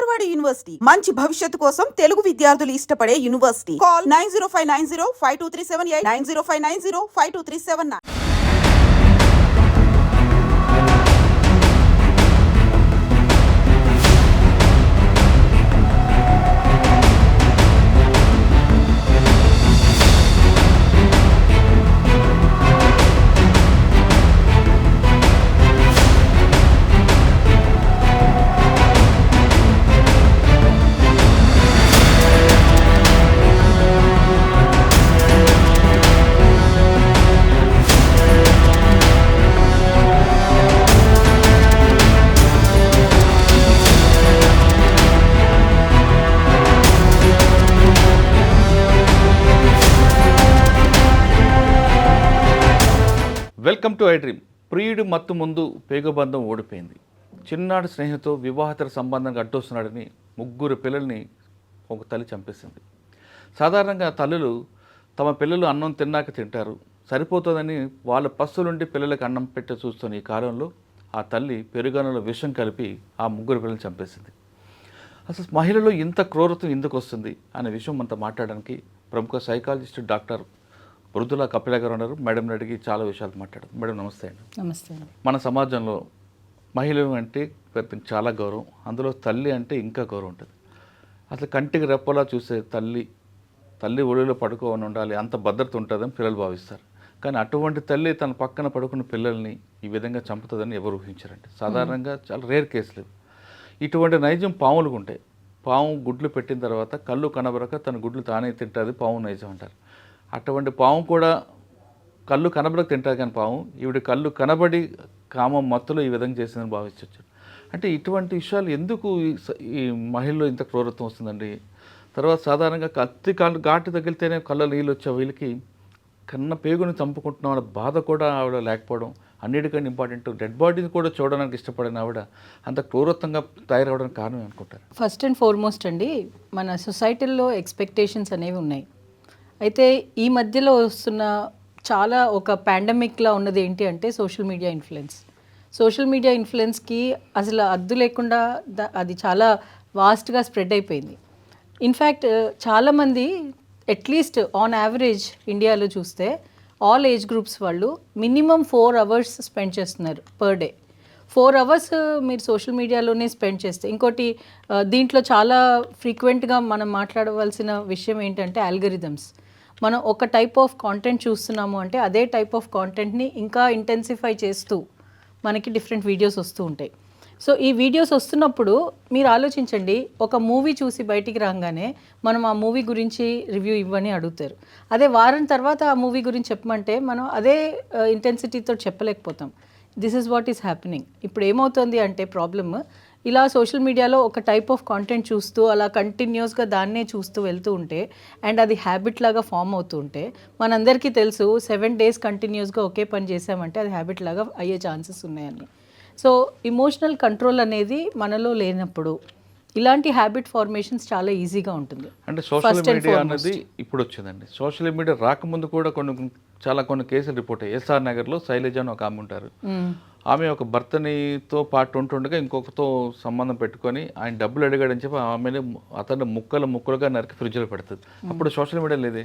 Marwadi university మంచి భవిష్యత్తు కోసం తెలుగు విద్యార్థులు ఇష్టపడే university. Call 9059052378 9059052379. Welcome to I dream. ప్రియుడి మత్తు ముందు పేగబంధం ఓడిపోయింది. చిన్నాడు స్నేహితుతో వివాహేతర సంబంధానికి అడ్డొస్తున్నాడని 3 పిల్లల్ని ఒక తల్లి చంపేసింది. సాధారణంగా తల్లులు తమ పిల్లలు అన్నం తిన్నాక తింటారు, సరిపోతుందని వాళ్ళ పస్తులుండి పిల్లలకు అన్నం పెట్టి చూస్తున్న ఈ కాలంలో ఆ తల్లి పెరుగన్నంలో విషం కలిపి ఆ 3 పిల్లల్ని చంపేసింది. అసలు మహిళలో ఇంత క్రూరత్వం ఎందుకు వస్తుంది అనే విషయం మనతో మాట్లాడడానికి ప్రముఖ సైకాలజిస్ట్ డాక్టర్ మృదులా కపిల గారు ఉన్నారు. మేడం అడిగి చాలా విషయాలు మాట్లాడారు. మేడం నమస్తే అండి. నమస్తే అండి. మన సమాజంలో మహిళలు అంటే చాలా గౌరవం, అందులో తల్లి అంటే ఇంకా గౌరవం ఉంటుంది. అసలు కంటికి రెప్పలా చూసే తల్లి ఒడిలో పడుకోని ఉండాలి, అంత భద్రత ఉంటుందని పిల్లలు భావిస్తారు. కానీ అటువంటి తల్లి తన పక్కన పడుకున్న పిల్లల్ని ఈ విధంగా చంపుతుందని ఎవరు ఊహించారంటే సాధారణంగా చాలా రేర్ కేసులు. ఇటువంటి నైజం పాములకు ఉంటాయి. పాము గుడ్లు పెట్టిన తర్వాత కళ్ళు కనబరక తన గుడ్లు తానే తింటుంది, పాము నైజం అంటారు. అటువంటి పాము కూడా కళ్ళు కనబడక తింటారు, కానీ పాము ఈవిడ కళ్ళు కనబడి కామం మత్తులో ఈ విధంగా చేసిందని భావించవచ్చు. అంటే ఇటువంటి విషయాలు ఎందుకు ఈ మహిళలో ఇంత క్రూరత్వం వస్తుందండి? తర్వాత సాధారణంగా కత్తి కాళ్ళు ఘాటు తగిలితేనే కళ్ళ నీళ్ళు వచ్చే వీళ్ళకి కన్న పేగుని చంపుకుంటున్నాం అనే బాధ కూడా ఆవిడ లేకపోవడం, అన్నిటికంటే ఇంపార్టెంట్ డెడ్ బాడీని కూడా చూడడానికి ఇష్టపడిన ఆవిడ అంత క్రూరత్వంగా తయారవడానికి కారణం అనుకుంటారు. ఫస్ట్ అండ్ ఫార్మోస్ట్ అండి, మన సొసైటీల్లో ఎక్స్పెక్టేషన్స్ అనేవి ఉన్నాయి. అయితే ఈ మధ్యలో వస్తున్న చాలా ఒక పాండమిక్లా ఉన్నది ఏంటి అంటే social media influence. Social media ఇన్ఫ్లుయెన్స్కి అసలు అద్దు లేకుండా అది చాలా వాస్ట్గా స్ప్రెడ్ అయిపోయింది. ఇన్ఫ్యాక్ట్ చాలామంది అట్లీస్ట్ ఆన్ యావరేజ్ ఇండియాలో చూస్తే ఆల్ ఏజ్ గ్రూప్స్ వాళ్ళు మినిమం 4 hours స్పెండ్ చేస్తున్నారు పర్ డే. 4 hours మీరు సోషల్ మీడియాలోనే స్పెండ్ చేస్తే. ఇంకోటి దీంట్లో చాలా ఫ్రీక్వెంట్గా మనం మాట్లాడవలసిన విషయం ఏంటంటే ఆల్గరిథమ్స్. మనం ఒక టైప్ ఆఫ్ కాంటెంట్ చూస్తున్నాము అంటే అదే టైప్ ఆఫ్ కాంటెంట్ని ఇంకా ఇంటెన్సిఫై చేస్తూ మనకి డిఫరెంట్ వీడియోస్ వస్తూ ఉంటాయి. సో ఈ వీడియోస్ వస్తున్నప్పుడు మీరు ఆలోచించండి, ఒక మూవీ చూసి బయటికి రాగానే మనం ఆ మూవీ గురించి రివ్యూ ఇవ్వని అడుగుతారు. అదే వారం తర్వాత ఆ మూవీ గురించి చెప్పమంటే మనం అదే ఇంటెన్సిటీతో చెప్పలేకపోతాం. This is what is happening. ఇప్పుడు ఏమవుతుంది అంటే ప్రాబ్లమ్, ఇలా సోషల్ మీడియాలో ఒక టైప్ ఆఫ్ కాంటెంట్ చూస్తూ అలా కంటిన్యూస్గా దాన్నే చూస్తూ వెళ్తూ ఉంటే అండ్ అది హ్యాబిట్ లాగా ఫామ్ అవుతూ ఉంటే, మనందరికీ తెలుసు 7 days కంటిన్యూస్గా ఒకే పని చేసామంటే అది హ్యాబిట్ లాగా అయ్యే ఛాన్సెస్ ఉన్నాయని. సో ఇమోషనల్ కంట్రోల్ అనేది మనలో లేనప్పుడు ఇలాంటి హ్యాబిట్ ఫార్మేషన్స్ చాలా ఈజీగా ఉంటుంది. అంటే సోషల్ మీడియా అనేది ఇప్పుడు వచ్చిందండి. సోషల్ మీడియా రాకముందు కూడా కొన్ని కేసులు రిపోర్ట్ అయ్యాయి. ఎస్ఆర్ నగర్లో శైలజ అని ఒక ఆమె ఉంటారు. ఆమె ఒక భర్తనితో పాటు ఉంటుండగా ఇంకొకతో సంబంధం పెట్టుకొని ఆయన డబ్బులు అడిగాడని చెప్పి ఆమెను అతను ముక్కలుగా నరికి ఫ్రిడ్జ్లో పెడుతుంది. అప్పుడు సోషల్ మీడియా లేదే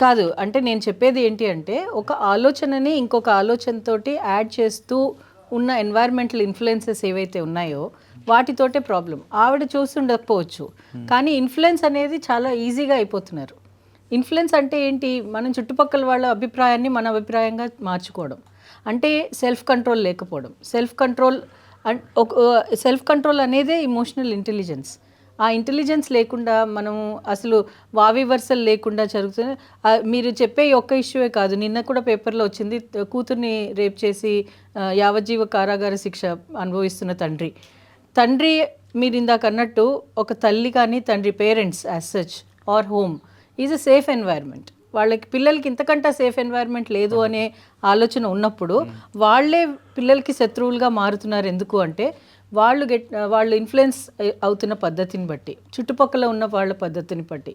కాదు. అంటే నేను చెప్పేది ఏంటి అంటే ఒక ఆలోచనని ఇంకొక ఆలోచనతోటి యాడ్ చేస్తూ ఉన్న ఎన్వైర్మెంటల్ ఇన్ఫ్లుయెన్సెస్ ఏవైతే ఉన్నాయో వాటితోటే ప్రాబ్లం. ఆవిడ చూస్తుండకపోవచ్చు, కానీ ఇన్ఫ్లుయెన్స్ అనేది చాలా ఈజీగా అయిపోతున్నారు. ఇన్ఫ్లుయెన్స్ అంటే ఏంటి? మనం చుట్టుపక్కల వాళ్ళ అభిప్రాయాన్ని మన అభిప్రాయంగా మార్చుకోవడం అంటే సెల్ఫ్ కంట్రోల్ లేకపోవడం. సెల్ఫ్ కంట్రోల్ అనేదే ఇమోషనల్ ఇంటెలిజెన్స్. ఆ ఇంటెలిజెన్స్ లేకుండా మనం అసలు వావివర్సలు లేకుండా జరుగుతుంది. మీరు చెప్పే ఒక్క ఇష్యూవే కాదు, నిన్న కూడా పేపర్లో వచ్చింది, కూతుర్ని రేప్ చేసి యావజ్జీవ కారాగార శిక్ష అనుభవిస్తున్న తండ్రి మీరు ఇందాక అన్నట్టు ఒక తల్లి కానీ తండ్రి parents as such are home is a safe environment. వాళ్ళకి పిల్లలకి ఇంతకంటే సేఫ్ ఎన్వైర్న్మెంట్ లేదు అనే ఆలోచన ఉన్నప్పుడు వాళ్ళే పిల్లలకి శత్రువులుగా మారుతున్నారు. ఎందుకు అంటే వాళ్ళు ఇన్ఫ్లుయెన్స్ అవుతున్న పద్ధతిని బట్టి, చుట్టుపక్కల ఉన్న వాళ్ళ పద్ధతిని బట్టి.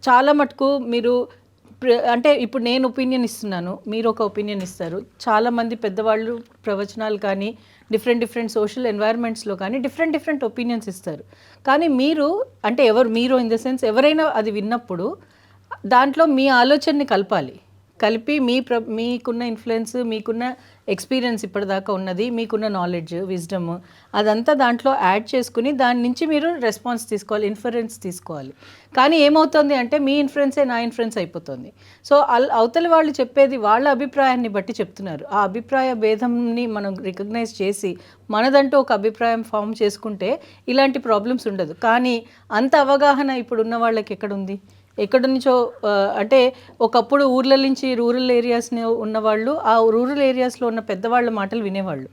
చాలా మటుకు మీరు అంటే ఇప్పుడు నేను ఒపీనియన్ ఇస్తున్నాను, మీరు ఒక ఒపీనియన్ ఇస్తారు. చాలామంది పెద్దవాళ్ళు ప్రవచనాలు కానీ డిఫరెంట్ సోషల్ ఎన్వైర్న్మెంట్స్లో కానీ డిఫరెంట్ ఒపీనియన్స్ ఇస్తారు. కానీ మీరు అంటే మీరు ఇన్ ద సెన్స్ ఎవరైనా అది విన్నప్పుడు దాంట్లో మీ ఆలోచనని కలిపి మీకున్న ఇన్ఫ్లుయెన్స్, మీకున్న ఎక్స్పీరియన్స్ ఇప్పటిదాకా ఉన్నది, మీకున్న నాలెడ్జ్, విజ్డమ్ అదంతా దాంట్లో యాడ్ చేసుకుని దాని నుంచి మీరు రెస్పాన్స్ తీసుకోవాలి, ఇన్ఫరెన్స్ తీసుకోవాలి. కానీ ఏమవుతుంది అంటే మీ ఇన్ఫ్లుయెన్సే నా ఇన్ఫ్లుయెన్స్ అయిపోతుంది. సో అవతలి వాళ్ళు చెప్పేది వాళ్ళ అభిప్రాయాన్ని బట్టి చెప్తున్నారు. ఆ అభిప్రాయ భేదంని మనం రికగ్నైజ్ చేసి మనదంటూ ఒక అభిప్రాయం ఫామ్ చేసుకుంటే ఇలాంటి ప్రాబ్లమ్స్ ఉండదు. కానీ అంత అవగాహన ఇప్పుడున్న వాళ్ళకి ఎక్కడి నుంచో అంటే ఒకప్పుడు ఊర్ల నుంచి రూరల్ ఏరియాస్ని ఉన్నవాళ్ళు ఆ రూరల్ ఏరియాస్లో ఉన్న పెద్దవాళ్ళ మాటలు వినేవాళ్ళు.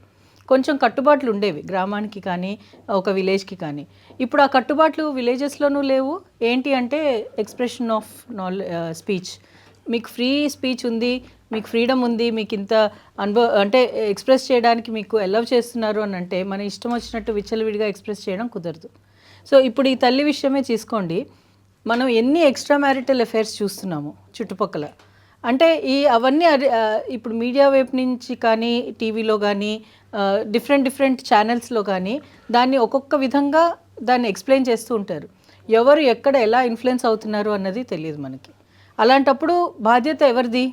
కొంచెం కట్టుబాట్లు ఉండేవి గ్రామానికి కానీ ఒక విలేజ్కి కానీ. ఇప్పుడు ఆ కట్టుబాట్లు విలేజెస్లోనూ లేవు. ఏంటి అంటే ఎక్స్ప్రెషన్ ఆఫ్ స్పీచ్, మీకు ఫ్రీ స్పీచ్ ఉంది, మీకు ఫ్రీడమ్ ఉంది, మీకు ఇంత అంటే ఎక్స్ప్రెస్ చేయడానికి మీకు అలౌ చేస్తున్నారు అని అంటే మన ఇష్టం వచ్చినట్టు విచ్చలవిడిగా ఎక్స్ప్రెస్ చేయడం కుదరదు. సో ఇప్పుడు ఈ తల్లి విషయమే తీసుకోండి, మనం ఎన్ని ఎక్స్ట్రా మ్యారిటల్ అఫైర్స్ చూస్తున్నాము చుట్టుపక్కల. అంటే అవన్నీ ఇప్పుడు మీడియా వైపు నుంచి కానీ టీవీలో కానీ డిఫరెంట్ ఛానల్స్లో కానీ దాన్ని ఒక్కొక్క విధంగా దాన్ని ఎక్స్ప్లెయిన్ చేస్తూ ఉంటారు. ఎవరు ఎక్కడ ఎలా ఇన్ఫ్లుయెన్స్ అవుతున్నారు అన్నది తెలియదు మనకి. అలాంటప్పుడు బాధ్యత ఎవరిది?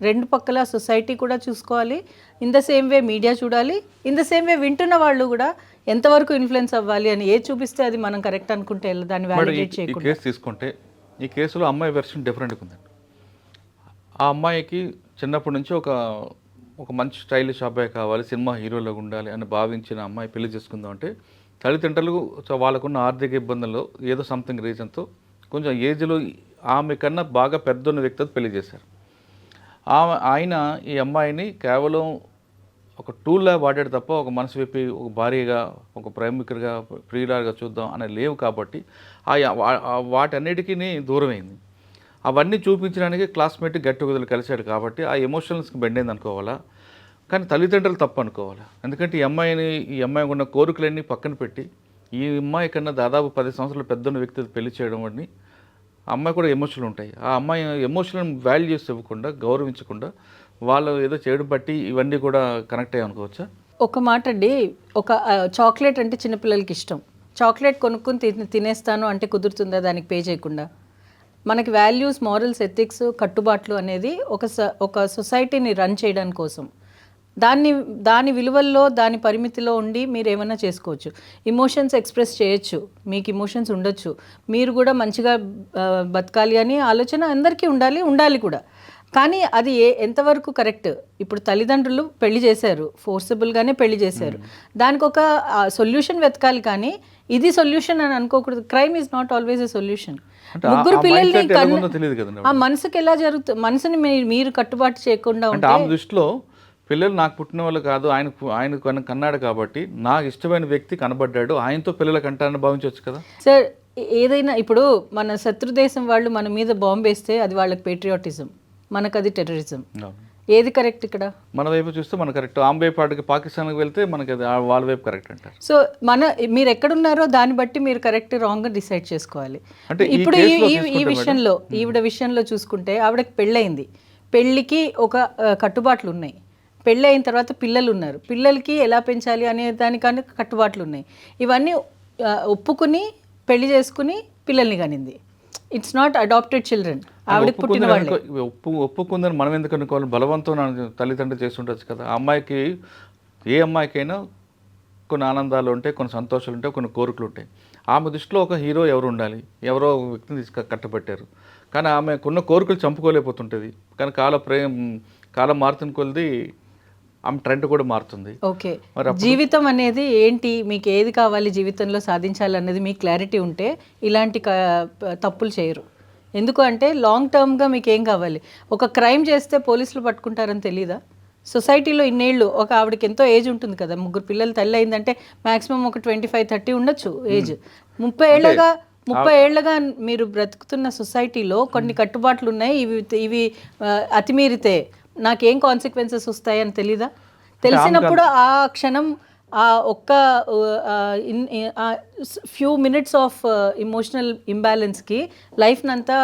రెండు పక్కల సొసైటీ కూడా చూసుకోవాలి, in the same way media చూడాలి, ఇన్ ద సేమ్ వే వింటున్న వాళ్ళు కూడా ఎంతవరకు ఇన్ఫ్లుయెన్స్ అవ్వాలి అని చూపిస్తే అది మనం కరెక్ట్ అనుకుంటే దాన్ని వ్యాలిడేట్ చేయకుండా. ఈ కేసు తీసుకుంటే ఈ కేసులో అమ్మాయి వెర్షన్ డిఫరెంట్గా ఉందండి. ఆ అమ్మాయికి చిన్నప్పటి నుంచి ఒక మంచి స్టైలిష్ అబ్బాయి కావాలి, సినిమా హీరోలో ఉండాలి అని భావించిన అమ్మాయి పెళ్లి చేసుకుందాం అంటే తల్లిదండ్రులు వాళ్ళకున్న ఆర్థిక ఇబ్బందుల్లో ఏదో సంథింగ్ రీజన్తో కొంచెం ఏజ్లో ఆమె కన్నా బాగా పెద్దన్న వ్యక్తితో పెళ్లి చేశారు. ఆయన ఈ అమ్మాయిని కేవలం ఒక టూల్లా వాడాడు తప్ప ఒక మనసు విప్పి ఒక భార్యగా, ఒక ప్రేమికుడిగా, ప్రియురాలుగా చూద్దాం అనే లేవు. కాబట్టి వాటన్నిటికీ దూరమైంది. అవన్నీ చూపించడానికి క్లాస్మేట్ గెట్ టుగెదర్ కలిశాడు కాబట్టి ఆ ఎమోషనల్స్కి బెండైంది అనుకోవాలా, కానీ తల్లిదండ్రులు తప్పు అనుకోవాలా. ఎందుకంటే ఈ అమ్మాయి ఉన్న కోరికలన్నీ పక్కన పెట్టి ఈ అమ్మాయి కన్నా దాదాపు 10 సంవత్సరాలు పెద్దన్న వ్యక్తితో పెళ్లి చేయడం అని అమ్మాయి కూడా ఎమోషనల్ ఉంటాయి. ఆ అమ్మాయి ఎమోషనల్ వాల్యూస్ ఇవ్వకుండా, గౌరవించకుండా వాళ్ళు ఏదో చేయడం బట్టి ఇవన్నీ కూడా కనెక్ట్ అయ్యి అనుకోవచ్చా? ఒక మాట అండి, ఒక చాక్లెట్ అంటే చిన్నపిల్లలకి ఇష్టం. చాక్లెట్ కొనుక్కొని తినేస్తాను అంటే కుదురుతుందా దానికి పే చేయకుండా? మనకి వాల్యూస్, మారల్స్, ఎథిక్స్, కట్టుబాట్లు అనేది ఒక సొసైటీని రన్ చేయడానికి కోసం దాని విలువల్లో, దాని పరిమితిలో ఉండి మీరు ఏమైనా చేసుకోవచ్చు. ఇమోషన్స్ ఎక్స్ప్రెస్ చేయొచ్చు, మీకు ఇమోషన్స్ ఉండొచ్చు, మీరు కూడా మంచిగా బతకాలి అని ఆలోచన అందరికీ ఉండాలి కూడా. కానీ అది ఎంతవరకు కరెక్ట్? ఇప్పుడు తల్లిదండ్రులు పెళ్లి చేశారు, ఫోర్సబుల్గానే పెళ్లి చేశారు, దానికి ఒక సొల్యూషన్ వెతకాలి. కానీ ఇది సొల్యూషన్ అని అనుకోకూడదు. Crime is not always a solution. ముగ్గురు పిల్లల్ని ఆ మనసుకి ఎలా జరుగుతుంది? మనసుని మీరు కట్టుబాటు చేయకుండా ఉంటే ఆమె దృష్టిలో పిల్లలు నాకు పుట్టిన వాళ్ళు కాదు, ఆయన కన్నాడు కాబట్టి నాకు ఇష్టమైన వ్యక్తి కనబడ్డాడు, ఆయనతో పిల్లల కంటాన్ని భావించవచ్చు కదా సార్. ఏదైనా ఇప్పుడు మన శత్రుదేశం వాళ్ళు మన మీద బాంబు వేస్తే అది వాళ్ళకి పేట్రియాటిజం, మనకు అది టెర్రరిజం. ఏది కరెక్ట్ ఇక్కడ? మన వైపు చూస్తే మన కరెక్ట్, ఆమె వైపు అటుకి పాకిస్తాన్కి వెళ్తే మనకి అది వాళ్ళ వైపు కరెక్ట్ అంటారు. సో మీరు ఎక్కడున్నారో దాన్ని బట్టి మీరు కరెక్ట్ రాంగ్ డిసైడ్ చేసుకోవాలి. అంటే ఇప్పుడు ఈవిడ విషయంలో చూసుకుంటే ఆవిడకి పెళ్ళయింది, పెళ్ళికి ఒక కట్టుబాట్లు ఉన్నాయి. పెళ్ళి అయిన తర్వాత పిల్లలు ఉన్నారు, పిల్లలకి ఎలా పెంచాలి అనే దానికన్నా కట్టుబాట్లు ఉన్నాయి. ఇవన్నీ ఒప్పుకుని పెళ్లి చేసుకుని పిల్లల్ని కనింది. ఇట్స్ నాట్ అడాప్టెడ్ చిల్డ్రన్, ఆవిడకి పుట్టిన వాళ్ళే. ఒప్పుకుందని మనం ఎందుకు అనుకోవాలి? బలవంతం తల్లిదండ్రులు చేస్తుండొచ్చు కదా. అమ్మాయికి, ఏ అమ్మాయికైనా కొన్ని ఆనందాలు ఉంటాయి, కొన్ని సంతోషాలు ఉంటాయి, కొన్ని కోరికలు ఉంటాయి. ఆమె దృష్టిలో ఒక హీరో ఎవరు ఉండాలి, ఎవరో వ్యక్తిని కట్టబెట్టారు. కానీ ఆమెకున్న కోరికలు చంపుకోలేకపోతుంటుంది. కానీ కాలం మారుతున్న కొలది ఆమె ట్రెండ్ కూడా మారుతుంది. ఓకే, జీవితం అనేది ఏంటి, మీకు ఏది కావాలి జీవితంలో సాధించాలన్నది మీకు క్లారిటీ ఉంటే ఇలాంటి తప్పులు చేయరు. ఎందుకు అంటే లాంగ్ టర్మ్గా మీకు ఏం కావాలి? ఒక క్రైమ్ చేస్తే పోలీసులు పట్టుకుంటారని తెలీదా? సొసైటీలో ఇన్నేళ్ళు ఒక ఆవిడకి ఎంతో ఏజ్ ఉంటుంది కదా, ముగ్గురు పిల్లలు తల్లి అయిందంటే మ్యాక్సిమం ఒక 25-30 ఉండొచ్చు ఏజ్. 30 ఏళ్ళగా మీరు బ్రతుకుతున్న సొసైటీలో కొన్ని కట్టుబాట్లు ఉన్నాయి. ఇవి అతిమీరితే నాకేం కాన్సిక్వెన్సెస్ వస్తాయని తెలీదా? తెలిసినప్పుడు ఆ క్షణం ఆ ఒక్క ఫ్యూ మినిట్స్ ఆఫ్ ఇమోషనల్ ఇంబ్యాలెన్స్కి లైఫ్ని అంతా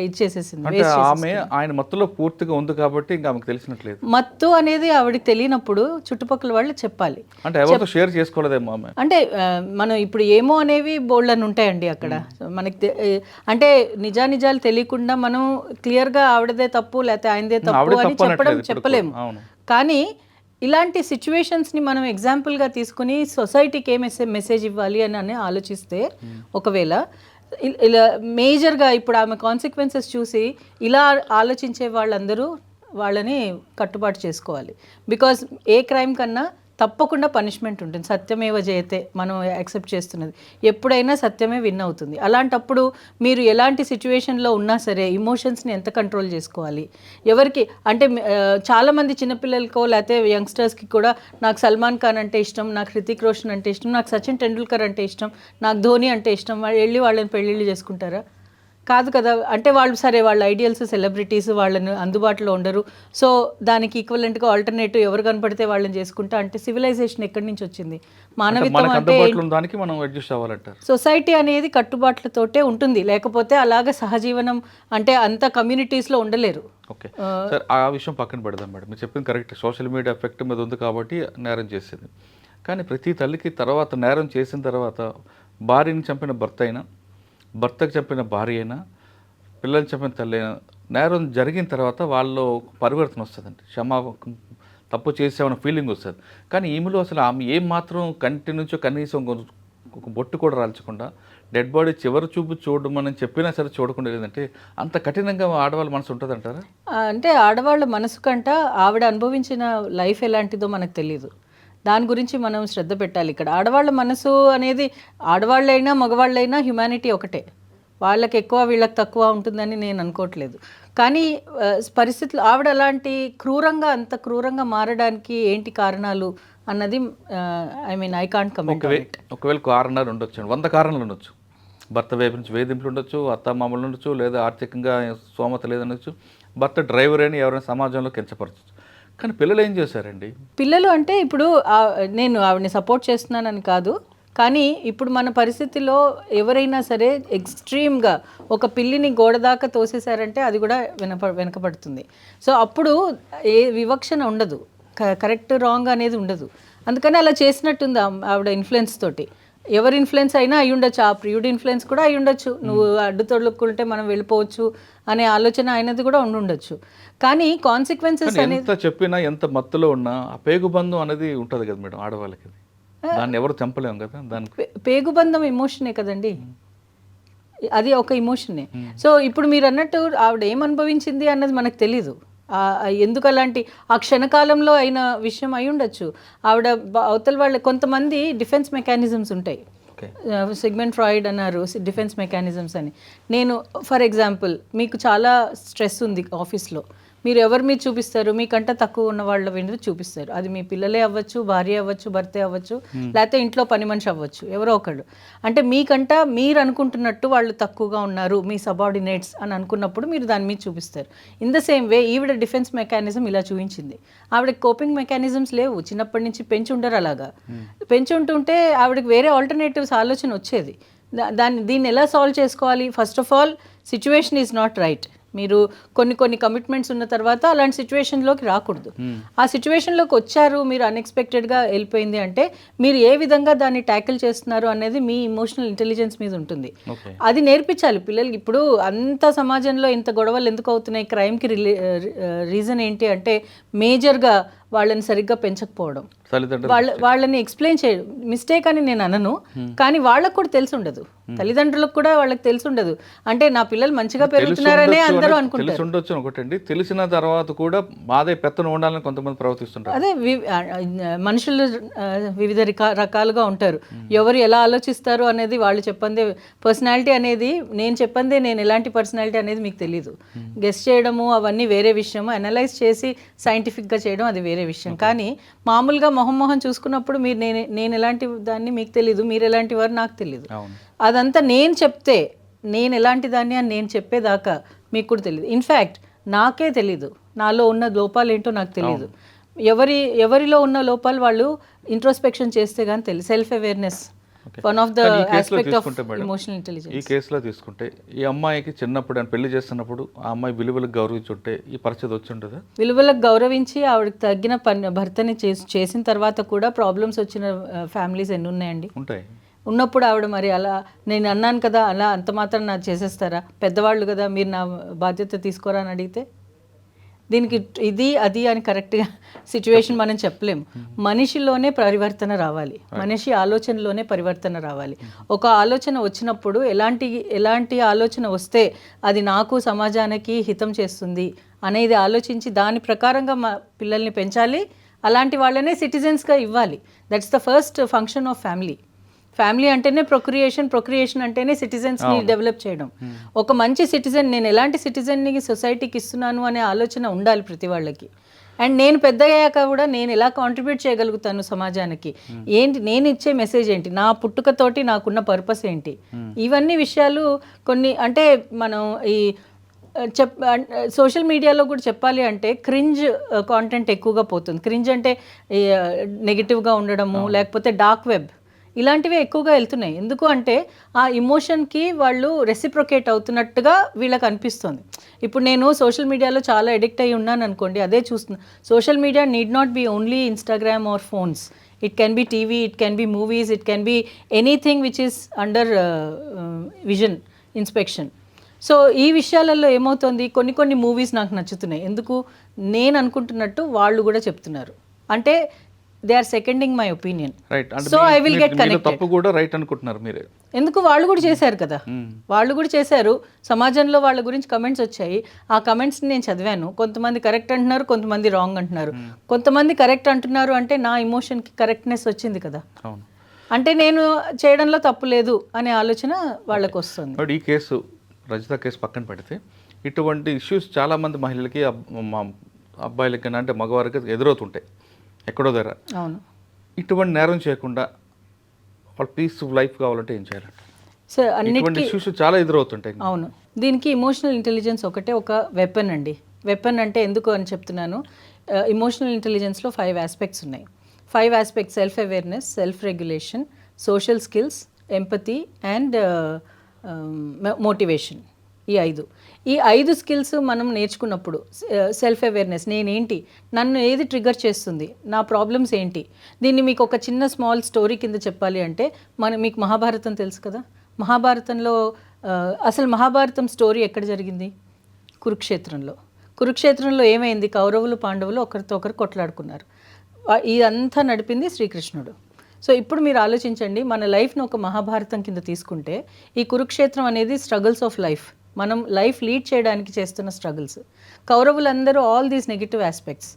ఇచ్చేసేసింది, అంటే waste ఆమె ఆయన మత్తులో పూర్తిగా ఉంది కాబట్టి ఇంకా ఆమెకు తెలిసినట్లేదు. మత్తు అనేది ఆవిడకి తెలియనప్పుడు చుట్టుపక్కల వాళ్ళు చెప్పాలి. అంటే ఎవరితో షేర్ చేసుకోలేదేమో ఆమె. అంటే మనం ఇప్పుడు ఏమో అనేవి బోల్డ్ అని ఉంటాయండి అక్కడ. మనకి అంటే నిజాలు తెలియకుండా మనం క్లియర్గా ఆవిడదే తప్పు లేకపోతే ఆయనదే తప్పు ఆవిడే అని తప్పు అనట్లేదు ఇప్పుడు. చెప్పలేము. అవును. కానీ ఇలాంటి సిచ్యువేషన్స్ని మనం ఎగ్జాంపుల్గా తీసుకుని సొసైటీకి ఏ మెసేజ్ ఇవ్వాలి అని ఆలోచిస్తే, ఒకవేళ ఇలా మేజర్గా ఇప్పుడు ఆమె కాన్సిక్వెన్సెస్ చూసి ఇలా ఆలోచించే వాళ్ళందరూ వాళ్ళని కట్టుబాటు చేసుకోవాలి. బికాజ్ ఏ క్రైమ్ కన్నా తప్పకుండా పనిష్మెంట్ ఉంటుంది. సత్యమేవ జయతే మనం యాక్సెప్ట్ చేస్తున్నది. ఎప్పుడైనా సత్యమే విన్ అవుతుంది. అలాంటప్పుడు మీరు ఎలాంటి సిచ్యువేషన్లో ఉన్నా సరే ఇమోషన్స్ని ఎంత కంట్రోల్ చేసుకోవాలి, ఎవరికి అంటే చాలామంది చిన్నపిల్లలకో లేకపోతే యంగ్స్టర్స్కి కూడా నాకు సల్మాన్ ఖాన్ అంటే ఇష్టం, నాకు హృతిక్ రోషన్ అంటే ఇష్టం, నాకు సచిన్ టెండూల్కర్ అంటే ఇష్టం, నాకు ధోని అంటే ఇష్టం, వాళ్ళు వెళ్ళి వాళ్ళని పెళ్ళిళ్ళు చేసుకుంటారా? కాదు కదా. అంటే వాళ్ళు సరే వాళ్ళ ఐడియల్స్ సెలబ్రిటీస్ వాళ్ళని అందుబాటులో ఉండరు, సో దానికి ఈక్వలెంట్గా ఆల్టర్నేటివ్ ఎవరు కనపడితే వాళ్ళని చేసుకుంటా అంటే సివిలైజేషన్ ఎక్కడి నుంచి వచ్చింది? మానవిత్వం అంటే దానికి మనం అడ్జస్ట్ అవ్వాలంటారు. సొసైటీ అనేది కట్టుబాట్లతోటే ఉంటుంది, లేకపోతే అలాగ సహజీవనం అంటే అంత కమ్యూనిటీస్లో ఉండలేరు. ఓకే సార్, ఆ విషయం పక్కన పెడదాం మేడం. మీరు చెప్పింది కరెక్ట్. సోషల్ మీడియా ఎఫెక్ట్ మీద ఉంది కాబట్టి నేరం చేసేది. కానీ ప్రతి తల్లికి తర్వాత నేరం చేసిన తర్వాత భార్యని చంపిన భర్త అయినా, భర్తకు చంపిన భార్య అయినా, పిల్లల్ని చంపిన తల్లి అయినా, నేరం జరిగిన తర్వాత వాళ్ళు పరివర్తన వస్తుందండి. తప్పు చేసామన్న ఫీలింగ్ వస్తుంది. కానీ ఈమెలో అసలు ఆమె ఏం మాత్రం కంటి నుంచో కనీసం ఒక బొట్టు కూడా రాల్చకుండా డెడ్ బాడీ చివరి చూపు చూడమని చెప్పినా సరే చూడకుండా లేదంటే అంత కఠినంగా ఆడవాళ్ళ మనసు ఉంటుందంటారా? అంటే ఆడవాళ్ళ మనసు కంట ఆవిడ అనుభవించిన లైఫ్ ఎలాంటిదో మనకు తెలియదు. దాని గురించి మనం శ్రద్ధ పెట్టాలి. ఇక్కడ ఆడవాళ్ళ మనసు అనేది ఆడవాళ్ళైనా మగవాళ్ళైనా హ్యుమానిటీ ఒకటే. వాళ్ళకి ఎక్కువ వీళ్ళకి తక్కువ ఉంటుందని నేను అనుకోవట్లేదు. కానీ పరిస్థితులు ఆవిడ అలాంటి అంత క్రూరంగా మారడానికి ఏంటి కారణాలు అన్నది ఐ కాంట్ కమెంట్. ఒకవేళ కారణాలు ఉండొచ్చు, 100 కారణాలు ఉండొచ్చు. భర్త వైపు నుంచి వేధింపులు ఉండొచ్చు, అత్తమామలు ఉండొచ్చు, లేదా ఆర్థికంగా స్తోమత లేదనొచ్చు, భర్త డ్రైవర్ అని ఎవరైనా సమాజంలో కించపరచచ్చు. కానీ పిల్లలు ఏం చేశారండి? పిల్లలు అంటే ఇప్పుడు నేను ఆవిడని సపోర్ట్ చేస్తున్నానని కాదు, కానీ ఇప్పుడు మన పరిస్థితిలో ఎవరైనా సరే ఎక్స్ట్రీమ్గా ఒక పిల్లిని గోడ దాకా తోసేశారంటే అది కూడా వెనకబడుతుంది. సో అప్పుడు ఏ వివక్షణ ఉండదు, కరెక్ట్ రాంగ్ అనేది ఉండదు. అందుకని అలా చేసినట్టుంది ఆవిడ ఇన్ఫ్లుయెన్స్ తోటి. ఎవరి ఇన్ఫ్లుయెన్స్ అయినా అయి ఉండొచ్చు, ఆ ప్రియుడి ఇన్ఫ్లుయెన్స్ కూడా అయి ఉండొచ్చు. నువ్వు అడ్డు తొడుక్కుంటే మనం వెళ్ళిపోవచ్చు అనే ఆలోచన అయినది కూడా ఉండొచ్చు. కానీ కాన్సిక్వెన్సెస్ అనేది ఎంత చెప్పినా ఎంత మత్తులో ఉన్నా ఆ పేగుబంధం అనేది ఉంటుంది కదా మేడం ఆడవాళ్ళకి. దాన్ని ఎవరు చంపలేము కదా. దానికి పేగుబంధం ఎమోషనే కదండి, అది ఒక ఇమోషనే. సో ఇప్పుడు మీరు అన్నట్టు ఆవిడ ఏం అనుభవించింది అన్నది మనకు తెలీదు. ఎందుకు అలాంటి ఆ క్షణకాలంలో అయిన విషయం అయి ఉండొచ్చు. ఆవిడ అవతల వాళ్ళ కొంతమంది డిఫెన్స్ మెకానిజమ్స్ ఉంటాయి. సిగ్మెండ్ ఫ్రాయిడ్ అన్నారు డిఫెన్స్ మెకానిజమ్స్ అని. నేను ఫర్ ఎగ్జాంపుల్ మీకు చాలా స్ట్రెస్ ఉంది ఆఫీస్లో, మీరు ఎవరి మీద చూపిస్తారు? మీకంట తక్కువ ఉన్న వాళ్ళ మీద చూపిస్తారు. అది మీ పిల్లలే అవ్వచ్చు, భార్య అవ్వచ్చు, భర్తే అవ్వచ్చు, లేకపోతే ఇంట్లో పని మనిషి అవ్వచ్చు, ఎవరో ఒకళ్ళు. అంటే మీకంట మీరు అనుకుంటున్నట్టు వాళ్ళు తక్కువగా ఉన్నారు, మీ సబార్డినేట్స్ అని అనుకున్నప్పుడు మీరు దాని మీద చూపిస్తారు. ఇన్ ద సేమ్ వే ఈవిడ డిఫెన్స్ మెకానిజం ఇలా చూపించింది. ఆవిడకి కోపింగ్ మెకానిజమ్స్ లేవు, చిన్నప్పటి నుంచి పెంచి ఉండరు. అలాగా పెంచి ఉంటుంటే ఆవిడకి వేరే ఆల్టర్నేటివ్స్ ఆలోచన వచ్చేది. దీన్ని ఎలా సాల్వ్ చేసుకోవాలి? First of all situation is not right. మీరు కొన్ని కమిట్మెంట్స్ ఉన్న తర్వాత అలాంటి సిచ్యువేషన్లోకి రాకూడదు. ఆ సిచ్యువేషన్లోకి వచ్చారు, మీరు అన్ఎక్స్పెక్టెడ్గా వెళ్ళిపోయింది అంటే మీరు ఏ విధంగా దాన్ని ట్యాకిల్ చేస్తున్నారు అనేది మీ ఇమోషనల్ ఇంటెలిజెన్స్ మీద ఉంటుంది. అది నేర్పించాలి పిల్లలకి. ఇప్పుడు అంత సమాజంలో ఇంత గొడవలు ఎందుకు అవుతున్నాయి? క్రైమ్కి రీజన్ ఏంటి అంటే మేజర్గా వాళ్ళని సరిగ్గా పెంచకపోవడం, వాళ్ళని ఎక్స్ప్లెయిన్ చేయడం. మిస్టేక్ అని నేను అనను, కానీ వాళ్ళకు కూడా తెలిసి ఉండదు, తల్లిదండ్రులకు కూడా వాళ్ళకి తెలిసి ఉండదు. అంటే నా పిల్లలు మంచిగా పెరుగుతున్నారనే అందరూ అనుకుంటారు. ఉండొచ్చు ఒకటండి, తెలిసిన తర్వాత కూడా మాదే పెత్తనం ఉండాలని కొంతమంది ప్రవర్తిస్తుంటారు. అదే మనుషులు వివిధ రకాలుగా ఉంటారు. ఎవరు ఎలా ఆలోచిస్తారు అనేది వాళ్ళు చెప్పందే. పర్సనాలిటీ అనేది నేను చెప్పందే, నేను ఎలాంటి పర్సనాలిటీ అనేది మీకు తెలియదు. గెస్ చేయడము అవన్నీ వేరే విషయం, అనలైజ్ చేసి సైంటిఫిక్గా చేయడం అది వేరే విషయం. కానీ మామూలుగా మొహం చూసుకున్నప్పుడు మీరు నేను ఎలాంటి దాన్ని మీకు తెలీదు, మీరు ఎలాంటి వారు నాకు తెలీదు. అదంతా నేను చెప్తే నేను ఎలాంటి దాన్ని అని నేను చెప్పేదాకా మీకు కూడా తెలియదు. ఇన్ఫ్యాక్ట్ నాకే తెలీదు నాలో ఉన్న లోపాలు ఏంటో నాకు తెలియదు. ఎవరిలో ఉన్న లోపాలు వాళ్ళు ఇంట్రోస్పెక్షన్ చేస్తే కానీ తెలియదు. Self awareness one of the కానీ ఈ కేసులో ఆస్పెక్ట్ ఆఫ్ తీసుకుంటే మేడం, ఎమోషనల్ ఈ ఇంటెలిజెన్స్. కేసులో తీసుకుంటే ఈ అమ్మాయికి చిన్నప్పుడు ఆయన పెళ్లి చేస్తున్నప్పుడు ఆ అమ్మాయి విలువలకు గౌరవించుంటే ఈ పరిస్థితి వచ్చి ఉంటుందా? విలువలకు గౌరవించి ఆవిడకి తగ్గిన భర్తని చేసిన తర్వాత కూడా ప్రాబ్లమ్స్ వచ్చిన ఫ్యామిలీస్ ఎన్ని ఉన్నాయండి? ఉంటాయి. ఉన్నప్పుడు ఆవిడ మరి అలా నేను అన్నాను కదా అలా అంత మాత్రం నాకు చేసేస్తారా? పెద్దవాళ్ళు కదా, మీరు నా బాధ్యత తీసుకోరా అని అడిగితే దీనికి ఇది అది అని కరెక్ట్గా సిచ్యువేషన్ మనం చెప్పలేము. మనిషిలోనే పరివర్తన రావాలి, మనిషి ఆలోచనలోనే పరివర్తన రావాలి. ఒక ఆలోచన వచ్చినప్పుడు ఎలాంటి ఆలోచన వస్తే అది నాకు సమాజానికి హితం చేస్తుంది అనేది ఆలోచించి దాని ప్రకారంగా మా పిల్లల్ని పెంచాలి. అలాంటి వాళ్ళనే సిటిజన్స్గా ఇవ్వాలి. That's the first function of family. Family అంటేనే ప్రొక్రియేషన్ అంటేనే సిటిజన్స్ని డెవలప్ చేయడం. ఒక మంచి సిటిజన్, నేను ఎలాంటి సిటిజన్ని సొసైటీకి ఇస్తున్నాను అనే ఆలోచన ఉండాలి ప్రతి వాళ్ళకి. అండ్ నేను పెద్దయ్యాక కూడా నేను ఎలా కాంట్రిబ్యూట్ చేయగలుగుతాను సమాజానికి, ఏంటి నేను ఇచ్చే మెసేజ్ ఏంటి, నా పుట్టుకతోటి నాకున్న పర్పస్ ఏంటి, ఇవన్నీ విషయాలు కొన్ని అంటే మనం ఈ సోషల్ మీడియాలో కూడా చెప్పాలి అంటే క్రింజ్ కాంటెంట్ ఎక్కువగా పోతుంది. క్రింజ్ అంటే నెగిటివ్గా ఉండడము, లేకపోతే డార్క్ వెబ్, ఇలాంటివి ఎక్కువగా వెళ్తున్నాయి. ఎందుకు అంటే ఆ ఇమోషన్కి వాళ్ళు రెసిప్రొకేట్ అవుతున్నట్టుగా వీళ్ళకి అనిపిస్తుంది. ఇప్పుడు నేను సోషల్ మీడియాలో చాలా అడిక్ట్ అయ్యి ఉన్నాను అనుకోండి, అదే చూస్తున్నాను. Social media need not be only Instagram or phones. It can be TV, it can be movies, it can be anything which is under vision inspection. So ఈ విషయాలలో ఏమవుతుంది, కొన్ని మూవీస్ నాకు నచ్చుతున్నాయి. ఎందుకు నేను అనుకుంటున్నట్టు వాళ్ళు కూడా చెప్తున్నారు. అంటే they are seconding my opinion. So I will get connected. తప్పు కూడా రైట్ అనుకుంటున్నారు మీరే. ఎందుకు వాళ్ళు కూడా చేశారు కదా, వాళ్ళు కూడా చేశారు. సమాజంలో వాళ్ళ గురించి కమెంట్స్ వచ్చాయి. ఆ కమెంట్స్ని నేను చదివాను. కొంతమంది కరెక్ట్ అంటున్నారు, కొంతమంది రాంగ్ అంటున్నారు. కొంతమంది కరెక్ట్ అంటున్నారు అంటే నా ఇమోషన్కి కరెక్ట్నెస్ వచ్చింది కదా, అంటే నేను చేయడంలో తప్పు లేదు అనే ఆలోచన వాళ్ళకు వస్తుంది. ఈ కేసు రజిత కేసు పక్కన పెడితే ఇటువంటి ఇష్యూస్ చాలామంది మహిళలకి అబ్బాయిలకి అంటే మగవారికి ఎదురవుతుంటాయి ఎక్కడో దగ్గర. అవును. ఇటువంటి నేరం చేయకుండా వాళ్ళు పీస్ఫుల్ లైఫ్ కావాలంటే ఏం చేయాలంటే సో ఇటువంటి ఇష్యూస్ చాలా ఎదురవుతుంటాయి. అవును. దీనికి ఇమోషనల్ ఇంటెలిజెన్స్ ఒకటే ఒక వెపన్ అండి. వెపన్ అంటే ఎందుకు అని చెప్తున్నాను, ఇమోషనల్ ఇంటెలిజెన్స్లో 5 ఆస్పెక్ట్స్ ఉన్నాయి. 5 aspects: self awareness, self regulation, social skills, empathy and motivation. ఈ 5 స్కిల్స్ మనం నేర్చుకున్నప్పుడు సెల్ఫ్ అవేర్నెస్, నేనేంటి, నన్ను ఏది ట్రిగర్ చేస్తుంది, నా ప్రాబ్లమ్స్ ఏంటి. దీన్ని మీకు ఒక చిన్న స్మాల్ స్టోరీ కింద చెప్పాలి అంటే మీకు మహాభారతం తెలుసు కదా. మహాభారతంలో అసలు మహాభారతం స్టోరీ ఎక్కడ జరిగింది? కురుక్షేత్రంలో ఏమైంది? కౌరవులు పాండవులు ఒకరితో ఒకరు కొట్లాడుకున్నారు. ఇదంతా నడిపింది శ్రీకృష్ణుడు. సో ఇప్పుడు మీరు ఆలోచించండి, మన లైఫ్ను ఒక మహాభారతం కింద తీసుకుంటే ఈ కురుక్షేత్రం అనేది స్ట్రగుల్స్ ఆఫ్ లైఫ్, మనం లైఫ్ లీడ్ చేయడానికి చేస్తున్న స్ట్రగుల్స్. కౌరవులందరూ ఆల్ దీస్ నెగిటివ్ ఆస్పెక్ట్స్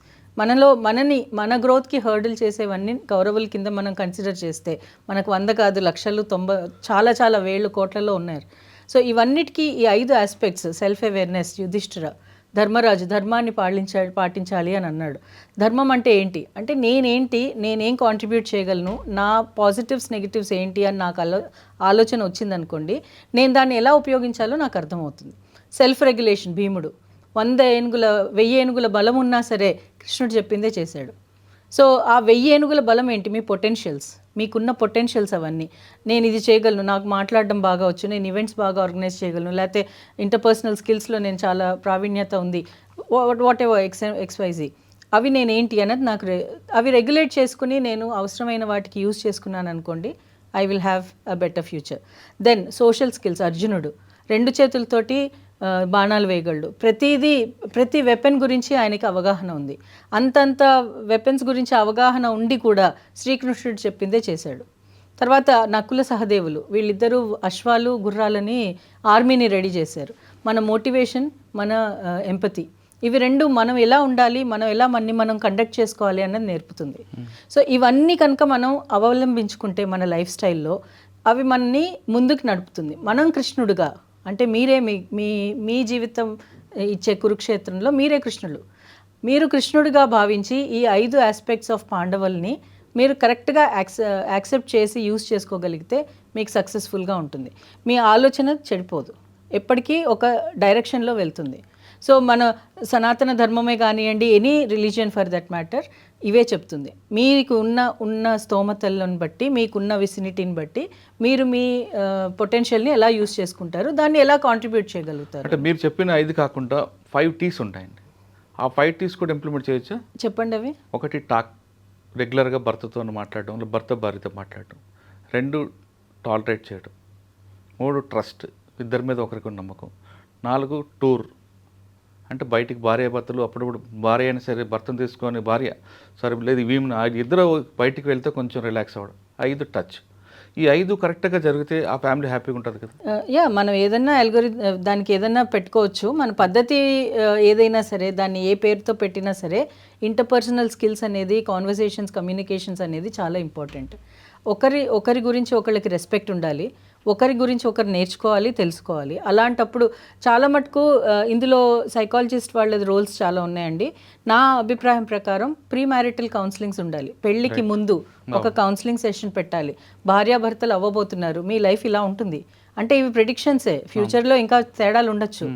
మన గ్రోత్కి హర్డిల్ చేసేవన్నీ కౌరవుల కింద మనం కన్సిడర్ చేస్తే మనకు 100 కాదు, లక్షలు, 90 చాలా వేళ్ళు, కోట్లలో ఉన్నారు. సో ఇవన్నిటికీ ఈ 5 aspects, self awareness, Yudhishthira Dharmaraju ధర్మాన్ని పాటించాలి అని అన్నాడు. ధర్మం అంటే ఏంటి అంటే నేనేం కాంట్రిబ్యూట్ చేయగలను, నా పాజిటివ్స్ నెగిటివ్స్ ఏంటి అని నాకు ఆలోచన వచ్చిందనుకోండి, నేను దాన్ని ఎలా ఉపయోగించాలో నాకు అర్థమవుతుంది. సెల్ఫ్ రెగ్యులేషన్, భీముడు 1000 ఏనుగుల బలం ఉన్నా సరే కృష్ణుడు చెప్పిందే చేశాడు. సో ఆ 1000 ఏనుగుల బలం ఏంటి? మీ పొటెన్షియల్స్, మీకున్న పొటెన్షియల్స్ అవన్నీ. నేను ఇది చేయగలను, నాకు మాట్లాడడం బాగా వచ్చు, నేను ఈవెంట్స్ బాగా ఆర్గనైజ్ చేయగలను, లేకపోతే ఇంటర్పర్సనల్ స్కిల్స్లో నేను చాలా ప్రావీణ్యత ఉంది, వాట్ ఎవర్ XYZ. అవి నేనేంటి అన్నది నాకు అవి రెగ్యులేట్ చేసుకుని నేను అవసరమైన వాటికి యూజ్ చేసుకున్నాను అనుకోండి, I will have a better future. Then social skills, అర్జునుడు 2 చేతులతోటి బాణాలు వేయగలడు. ప్రతి వెపన్ గురించి ఆయనకి అవగాహన ఉంది. అంతంత వెపన్స్ గురించి అవగాహన ఉండి కూడా శ్రీకృష్ణుడు చెప్పిందే చేశాడు. తర్వాత నకుల సహదేవులు, వీళ్ళిద్దరూ అశ్వాలు గుర్రాలని ఆర్మీని రెడీ చేశారు. మన మోటివేషన్, మన ఎంపతి, ఇవి 2 మనం ఎలా ఉండాలి, మనం ఎలా మనం కండక్ట్ చేసుకోవాలి అన్నది నేర్పుతుంది. సో ఇవన్నీ కనుక మనం అవలంబించుకుంటే మన లైఫ్ స్టైల్లో అవి మనని ముందుకు నడుపుతుంది. మనం కృష్ణుడుగా అంటే మీరే మీ జీవితం ఇచ్చే కురుక్షేత్రంలో మీరే కృష్ణుడు. మీరు కృష్ణుడిగా భావించి ఈ 5 ఆస్పెక్ట్స్ ఆఫ్ పాండవుల్ని మీరు కరెక్ట్గా యాక్సెప్ట్ చేసి యూజ్ చేసుకోగలిగితే మీకు సక్సెస్ఫుల్గా ఉంటుంది. మీ ఆలోచన చెడిపోదు, ఎప్పటికీ ఒక డైరెక్షన్లో వెళ్తుంది. సో మన సనాతన ధర్మమే కానివ్వండి, any religion for that matter ఇవే చెప్తుంది. మీకు ఉన్న స్తోమతలను బట్టి, మీకున్న విసినిటీని బట్టి మీరు మీ పొటెన్షియల్ని ఎలా యూస్ చేసుకుంటారు, దాన్ని ఎలా కాంట్రిబ్యూట్ చేయగలుగుతారు. అంటే మీరు చెప్పిన 5 కాకుండా 5 T's ఉంటాయండి. ఆ 5 T's కూడా ఇంప్లిమెంట్ చేయొచ్చా? చెప్పండి అవి. 1 టాక్, రెగ్యులర్గా భర్తతో మాట్లాడడం, భర్త భార్యతో మాట్లాడటం. 2 టాలరేట్ చేయడం. 3 ట్రస్ట్, ఇద్దరి మీద ఒకరికి నమ్మకం. 4 టూర్, అంటే బయటికి భార్య భర్తలు అప్పుడప్పుడు భార్య అయినా సరే భర్తను తీసుకొని భార్య సరే లేదు ఇద్దరు బయటికి వెళ్తే కొంచెం రిలాక్స్ అవ్వడం. 5 టచ్. ఈ 5 కరెక్ట్గా జరిగితే ఆ ఫ్యామిలీ హ్యాపీగా ఉంటుంది కదా. మనం ఏదన్నా దానికి ఏదన్నా పెట్టుకోవచ్చు. మన పద్ధతి ఏదైనా సరే, దాన్ని ఏ పేరుతో పెట్టినా సరే, ఇంటర్పర్సనల్ స్కిల్స్ అనేది, కాన్వర్సేషన్స్, కమ్యూనికేషన్స్ అనేది చాలా ఇంపార్టెంట్. ఒకరి గురించి ఒకరికి రెస్పెక్ట్ ఉండాలి, ఒకరి గురించి ఒకరు నేర్చుకోవాలి, తెలుసుకోవాలి. అలాంటప్పుడు చాలా మటుకు ఇందులో సైకాలజిస్ట్ వాళ్ళ రోల్స్ చాలా ఉన్నాయండి. నా అభిప్రాయం ప్రకారం ప్రీ మ్యారిటల్ కౌన్సిలింగ్స్ ఉండాలి. పెళ్ళికి ముందు ఒక కౌన్సిలింగ్ సెషన్ పెట్టాలి. భార్యాభర్తలు అవ్వబోతున్నారు, మీ లైఫ్ ఇలా ఉంటుంది అంటే ఇవి ప్రిడిక్షన్సే, ఫ్యూచర్లో ఇంకా తేడాలు ఉండొచ్చు,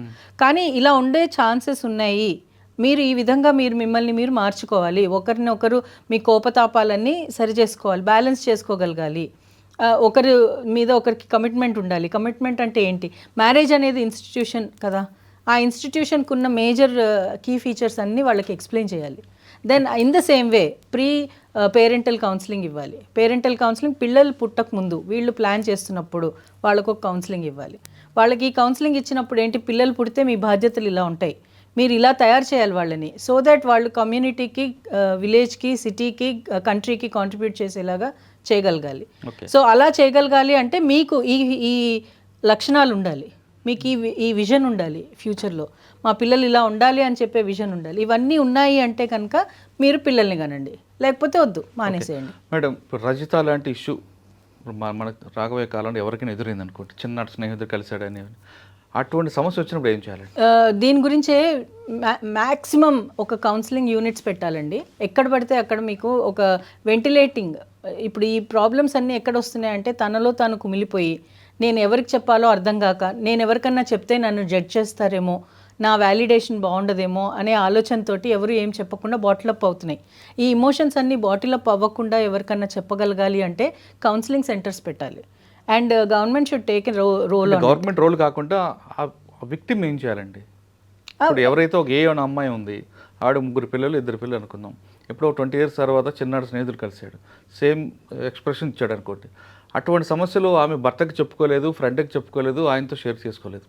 కానీ ఇలా ఉండే ఛాన్సెస్ ఉన్నాయి, మీరు ఈ విధంగా మిమ్మల్ని మీరు మార్చుకోవాలి, ఒకరినొకరు మీ కోపతాపాలన్నీ సరి చేసుకోవాలి, బ్యాలెన్స్ చేసుకోగలగాలి, ఒకరి మీద ఒకరికి కమిట్మెంట్ ఉండాలి. కమిట్మెంట్ అంటే ఏంటి? మ్యారేజ్ అనేది ఇన్స్టిట్యూషన్ కదా, ఆ ఇన్స్టిట్యూషన్కి ఉన్న మేజర్ కీ ఫీచర్స్ అన్నీ వాళ్ళకి ఎక్స్ప్లెయిన్ చేయాలి. Then in the same way parental counselling ఇవ్వాలి. పేరెంటల్ కౌన్సిలింగ్ పిల్లలు పుట్టక ముందు వీళ్ళు ప్లాన్ చేస్తున్నప్పుడు వాళ్ళకు ఒక కౌన్సిలింగ్ ఇవ్వాలి. వాళ్ళకి ఈ కౌన్సిలింగ్ ఇచ్చినప్పుడు ఏంటి, పిల్లలు పుడితే మీ బాధ్యతలు ఇలా ఉంటాయి, మీరు ఇలా తయారు చేయాలి వాళ్ళని, సో దట్ వాళ్ళు కమ్యూనిటీకి, విలేజ్కి, సిటీకి, కంట్రీకి కాంట్రిబ్యూట్ చేసేలాగా చేయగలగాలి. సో అలా చేయగలగాలి అంటే మీకు ఈ లక్షణాలు ఉండాలి, మీకు ఈ విజన్ ఉండాలి. ఫ్యూచర్లో మా పిల్లలు ఇలా ఉండాలి అని చెప్పే విజన్ ఉండాలి. ఇవన్నీ ఉన్నాయి అంటే కనుక మీరు పిల్లల్ని కనండి, లేకపోతే వద్దు, మానేసేయండి. మేడం, ఇప్పుడు రజిత లాంటి ఇష్యూ మన రాబోయే కాలంలో ఎవరికైనా ఎదురైంది అనుకోండి, చిన్ననాటి స్నేహితుడు కలిశాడని, అటువంటి సమస్య వచ్చినప్పుడు ఏం చేయాలి? దీని గురించే మ్యాక్సిమం ఒక కౌన్సిలింగ్ యూనిట్స్ పెట్టాలండి. ఎక్కడ పడితే అక్కడ మీకు ఒక వెంటిలేటింగ్, ఇప్పుడు ఈ ప్రాబ్లమ్స్ అన్నీ ఎక్కడ వస్తున్నాయంటే తనలో తాను కుమిలిపోయి, నేను ఎవరికి చెప్పాలో అర్థం కాక, నేను ఎవరికన్నా చెప్తే నన్ను జడ్జ్ చేస్తారేమో, నా వ్యాలిడేషన్ బాగుండదేమో అనే ఆలోచనతోటి ఎవరు ఏం చెప్పకుండా బాటిల్ అప్ అవుతున్నాయి. ఈ ఇమోషన్స్ అన్నీ బాటిల్ అప్ అవ్వకుండా ఎవరికన్నా చెప్పగలగాలి అంటే కౌన్సిలింగ్ సెంటర్స్ పెట్టాలి. And government should take role. Government role కాకుండా ఆ విక్టిమ్ ఏం చేయాలండి? ఇప్పుడు ఎవరైతే ఒక అనే అమ్మాయి ఉంది, ఆవిడ 3 పిల్లలు 2 పిల్లలు అనుకుందాం, ఎప్పుడో 20 years తర్వాత చిన్నాడు స్నేహితులు కలిశాడు, సేమ్ ఎక్స్ప్రెషన్ ఇచ్చాడు అనుకోండి, అటువంటి సమస్యలు ఆమె భర్తకి చెప్పుకోలేదు, ఫ్రెండ్కి చెప్పుకోలేదు, ఆయనతో షేర్ చేసుకోలేదు.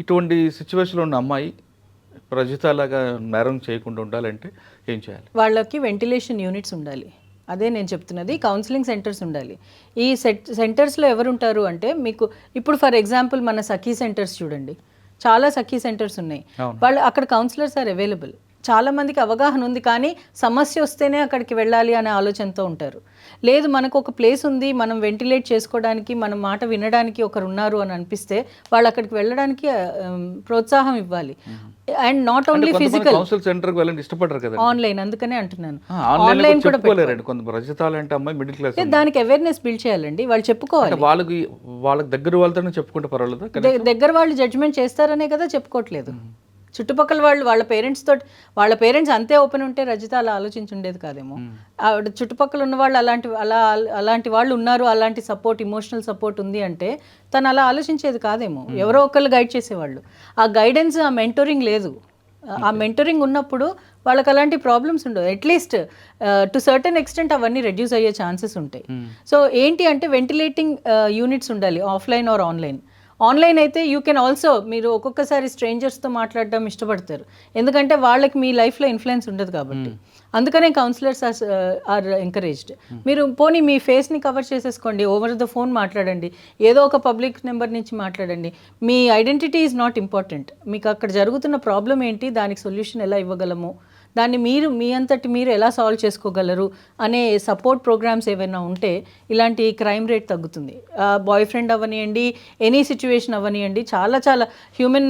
ఇటువంటి సిచ్యువేషన్లో ఉన్న అమ్మాయి రజితలాగా నేరం చేయకుండా ఉండాలంటే ఏం చేయాలి? వాళ్ళకి వెంటిలేషన్ యూనిట్స్ ఉండాలి. అదే నేను చెప్తున్నది, కౌన్సిలింగ్ సెంటర్స్ ఉండాలి. ఈ సెంటర్స్లో ఎవరు ఉంటారు అంటే, మీకు ఇప్పుడు ఫర్ ఎగ్జాంపుల్ మన సఖీ సెంటర్స్ చూడండి, చాలా సఖీ సెంటర్స్ ఉన్నాయి. వాళ్ళు అక్కడ కౌన్సిలర్స్ ఆర్ అవైలబుల్. చాలా మందికి అవగాహన ఉంది, కానీ సమస్య వస్తేనే అక్కడికి వెళ్ళాలి అనే ఆలోచనతో ఉంటారు. లేదు, మనకు ఒక ప్లేస్ ఉంది, మనం వెంటిలేట్ చేసుకోవడానికి, మన మాట వినడానికి ఒకరు ఉన్నారు అని అనిపిస్తే వాళ్ళు అక్కడికి వెళ్ళడానికి ప్రోత్సాహం ఇవ్వాలి. And not only physical, online. అందుకనే అంటున్నాను, ఆన్లైన్ కూడా దానికి అవేర్నెస్ బిల్డ్ చేయాలండి. వాళ్ళు చెప్పుకోవాలి, వాళ్ళకి దగ్గర వాళ్ళతో చెప్పుకుంటే పర్వాలేదు. దగ్గర వాళ్ళు జడ్జ్మెంట్ చేస్తారనే కదా చెప్పుకోవట్లేదు. చుట్టుపక్కల వాళ్ళ పేరెంట్స్ అంతే ఓపెన్ ఉంటే రజిత అలా ఆలోచించుండేది కాదేమో. చుట్టుపక్కల ఉన్న వాళ్ళు అలాంటి వాళ్ళు ఉన్నారు, అలాంటి సపోర్ట్, ఇమోషనల్ సపోర్ట్ ఉంది అంటే తను అలా ఆలోచించేది కాదేమో. ఎవరో ఒకళ్ళు గైడ్ చేసేవాళ్ళు. ఆ గైడెన్స్, ఆ మెంటోరింగ్ లేదు. ఆ మెంటరింగ్ ఉన్నప్పుడు వాళ్ళకి అలాంటి ప్రాబ్లమ్స్ ఉండవు. అట్లీస్ట్ టు సర్టన్ ఎక్స్టెంట్ అవన్నీ రెడ్యూస్ అయ్యే ఛాన్సెస్ ఉంటాయి. సో ఏంటి అంటే వెంటిలేటింగ్ యూనిట్స్ ఉండాలి, ఆఫ్లైన్ ఆర్ ఆన్లైన్. ఆన్లైన్ అయితే యూ కెన్ ఆల్సో, మీరు ఒక్కొక్కసారి స్ట్రేంజర్స్తో మాట్లాడడం ఇష్టపడతారు, ఎందుకంటే వాళ్ళకి మీ లైఫ్లో ఇన్ఫ్లుయెన్స్ ఉండదు కాబట్టి. అందుకనే కౌన్సిలర్స్ ఆర్ ఎంకరేజ్డ్. మీరు పోనీ మీ ఫేస్ని కవర్ చేసేసుకోండి, ఓవర్ ద ఫోన్ మాట్లాడండి, ఏదో ఒక పబ్లిక్ నెంబర్ నుంచి మాట్లాడండి. మీ ఐడెంటిటీ ఈజ్ నాట్ ఇంపార్టెంట్. మీకు అక్కడ జరుగుతున్న ప్రాబ్లం ఏంటి, దానికి సొల్యూషన్ ఎలా ఇవ్వగలము, దాన్ని మీ అంతటి మీరు ఎలా సాల్వ్ చేసుకోగలరు అనే సపోర్ట్ ప్రోగ్రామ్స్ ఏమైనా ఉంటే ఇలాంటి క్రైమ్ రేట్ తగ్గుతుంది. బాయ్ ఫ్రెండ్ అవ్వనియండి, ఎనీ సిచ్యువేషన్ అవ్వనియండి, చాలా human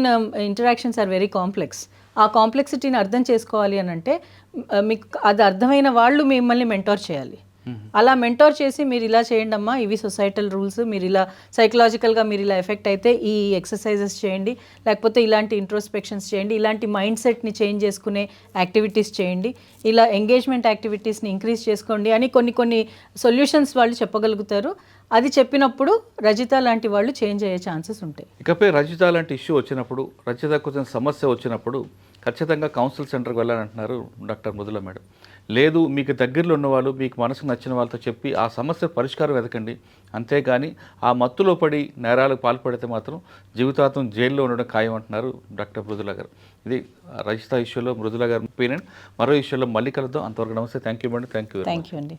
interactions are very complex. ఆ కాంప్లెక్సిటీని అర్థం చేసుకోవాలి అని అంటే మీకు అది అర్థమైన వాళ్ళు మిమ్మల్ని మెంటోర్ చేయాలి. అలా మెంటోర్ చేసి మీరు ఇలా చేయండి అమ్మా, ఇవి సొసైటల్ రూల్స్, మీరు ఇలా సైకలాజికల్గా మీరు ఇలా ఎఫెక్ట్ అయితే ఈ ఎక్సర్సైజెస్ చేయండి, లేకపోతే ఇలాంటి ఇంట్రోస్పెక్షన్స్ చేయండి, ఇలాంటి మైండ్ సెట్ని చేంజ్ చేసుకునే యాక్టివిటీస్ చేయండి, ఇలా ఎంగేజ్మెంట్ యాక్టివిటీస్ని ఇంక్రీజ్ చేసుకోండి అని కొన్ని సొల్యూషన్స్ వాళ్ళు చెప్పగలుగుతారు. అది చెప్పినప్పుడు రజిత లాంటి వాళ్ళు చేంజ్ అయ్యే ఛాన్సెస్ ఉంటాయి. ఇకపై రజిత లాంటి ఇష్యూ వచ్చినప్పుడు, రజితకు కొంచెం సమస్య వచ్చినప్పుడు ఖచ్చితంగా కౌన్సిల్ సెంటర్కి వెళ్ళాలంటున్నారు డాక్టర్ మృదుల మేడం. లేదు, మీకు దగ్గరలో ఉన్నవాళ్ళు, మీకు మనసుకు నచ్చిన వాళ్ళతో చెప్పి ఆ సమస్య పరిష్కారం వెతకండి. అంతేగాని ఆ మత్తులో పడి నేరాలకు పాల్పడితే మాత్రం జీవితాంతం జైల్లో ఉండడం ఖాయం అంటున్నారు డాక్టర్ మృదుల గారు. ఇది రజిత ఇష్యూలో మృదుల గారు ఒపీనియన్. మరో ఇష్యూలో మళ్ళీ కలుద్దాం. అంతవరకు నమస్తే. Thank you madam. Thank you అండి.